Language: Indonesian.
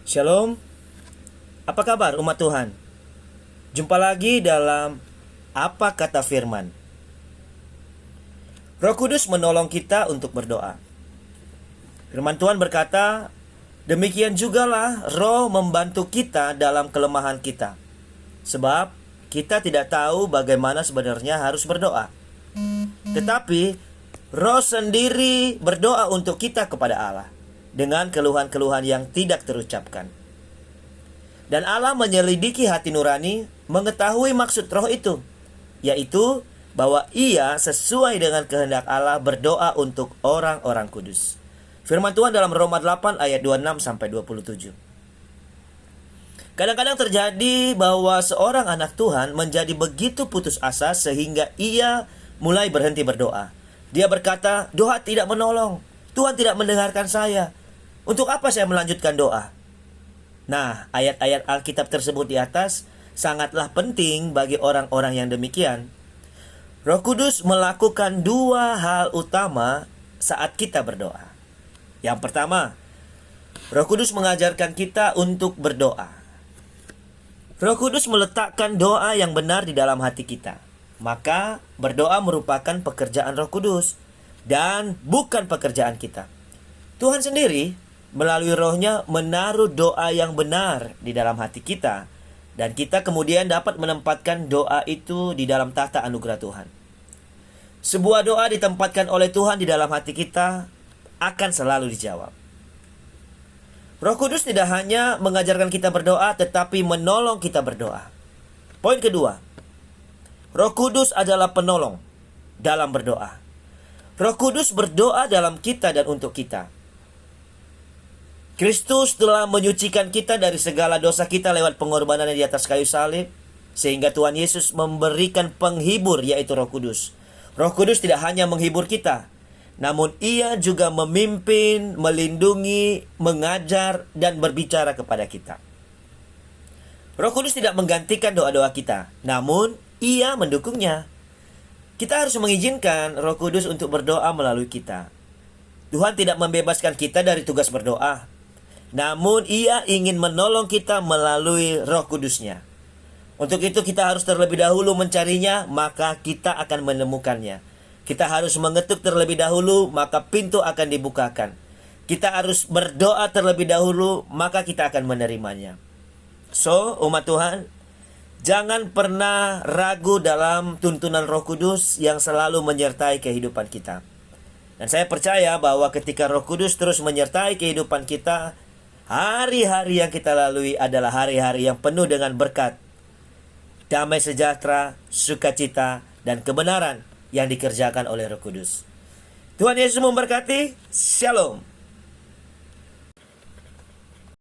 Shalom, apa kabar umat Tuhan? Jumpa lagi dalam Apa Kata Firman. Roh Kudus menolong kita untuk berdoa. Firman Tuhan berkata, demikian jugalah Roh membantu kita dalam kelemahan kita. Sebab kita tidak tahu bagaimana sebenarnya harus berdoa. Tetapi Roh sendiri berdoa untuk kita kepada Allah dengan keluhan-keluhan yang tidak terucapkan. Dan Allah menyelidiki hati nurani, mengetahui maksud Roh itu, yaitu bahwa ia sesuai dengan kehendak Allah berdoa untuk orang-orang kudus. Firman Tuhan dalam Roma 8 ayat 26 sampai 27. Kadang-kadang terjadi bahwa seorang anak Tuhan menjadi begitu putus asa sehingga ia mulai berhenti berdoa. Dia berkata, doa tidak menolong, Tuhan tidak mendengarkan saya. Untuk apa saya melanjutkan doa? Nah, ayat-ayat Alkitab tersebut di atas sangatlah penting bagi orang-orang yang demikian. Roh Kudus melakukan dua hal utama saat kita berdoa. Yang pertama, Roh Kudus mengajarkan kita untuk berdoa. Roh Kudus meletakkan doa yang benar di dalam hati kita. Maka berdoa merupakan pekerjaan Roh Kudus dan bukan pekerjaan kita. Tuhan sendiri melalui Roh-Nya menaruh doa yang benar di dalam hati kita, dan kita kemudian dapat menempatkan doa itu di dalam tahta anugerah Tuhan. Sebuah doa ditempatkan oleh Tuhan di dalam hati kita akan selalu dijawab. Roh Kudus tidak hanya mengajarkan kita berdoa, tetapi menolong kita berdoa. Poin kedua, Roh Kudus adalah penolong dalam berdoa. Roh Kudus berdoa dalam kita dan untuk kita. Kristus telah menyucikan kita dari segala dosa kita lewat pengorbanannya di atas kayu salib, sehingga Tuhan Yesus memberikan penghibur, yaitu Roh Kudus. Roh Kudus tidak hanya menghibur kita, namun ia juga memimpin, melindungi, mengajar, dan berbicara kepada kita. Roh Kudus tidak menggantikan doa-doa kita, namun ia mendukungnya. Kita harus mengizinkan Roh Kudus untuk berdoa melalui kita. Tuhan tidak membebaskan kita dari tugas berdoa, namun ia ingin menolong kita melalui Roh Kudus-Nya. Untuk itu kita harus terlebih dahulu mencarinya, maka kita akan menemukannya. Kita harus mengetuk terlebih dahulu, maka pintu akan dibukakan. Kita harus berdoa terlebih dahulu, maka kita akan menerimanya. So, umat Tuhan, jangan pernah ragu dalam tuntunan Roh Kudus yang selalu menyertai kehidupan kita. Dan saya percaya bahwa ketika Roh Kudus terus menyertai kehidupan kita, hari-hari yang kita lalui adalah hari-hari yang penuh dengan berkat, damai sejahtera, sukacita, dan kebenaran yang dikerjakan oleh Roh Kudus. Tuhan Yesus memberkati. Shalom.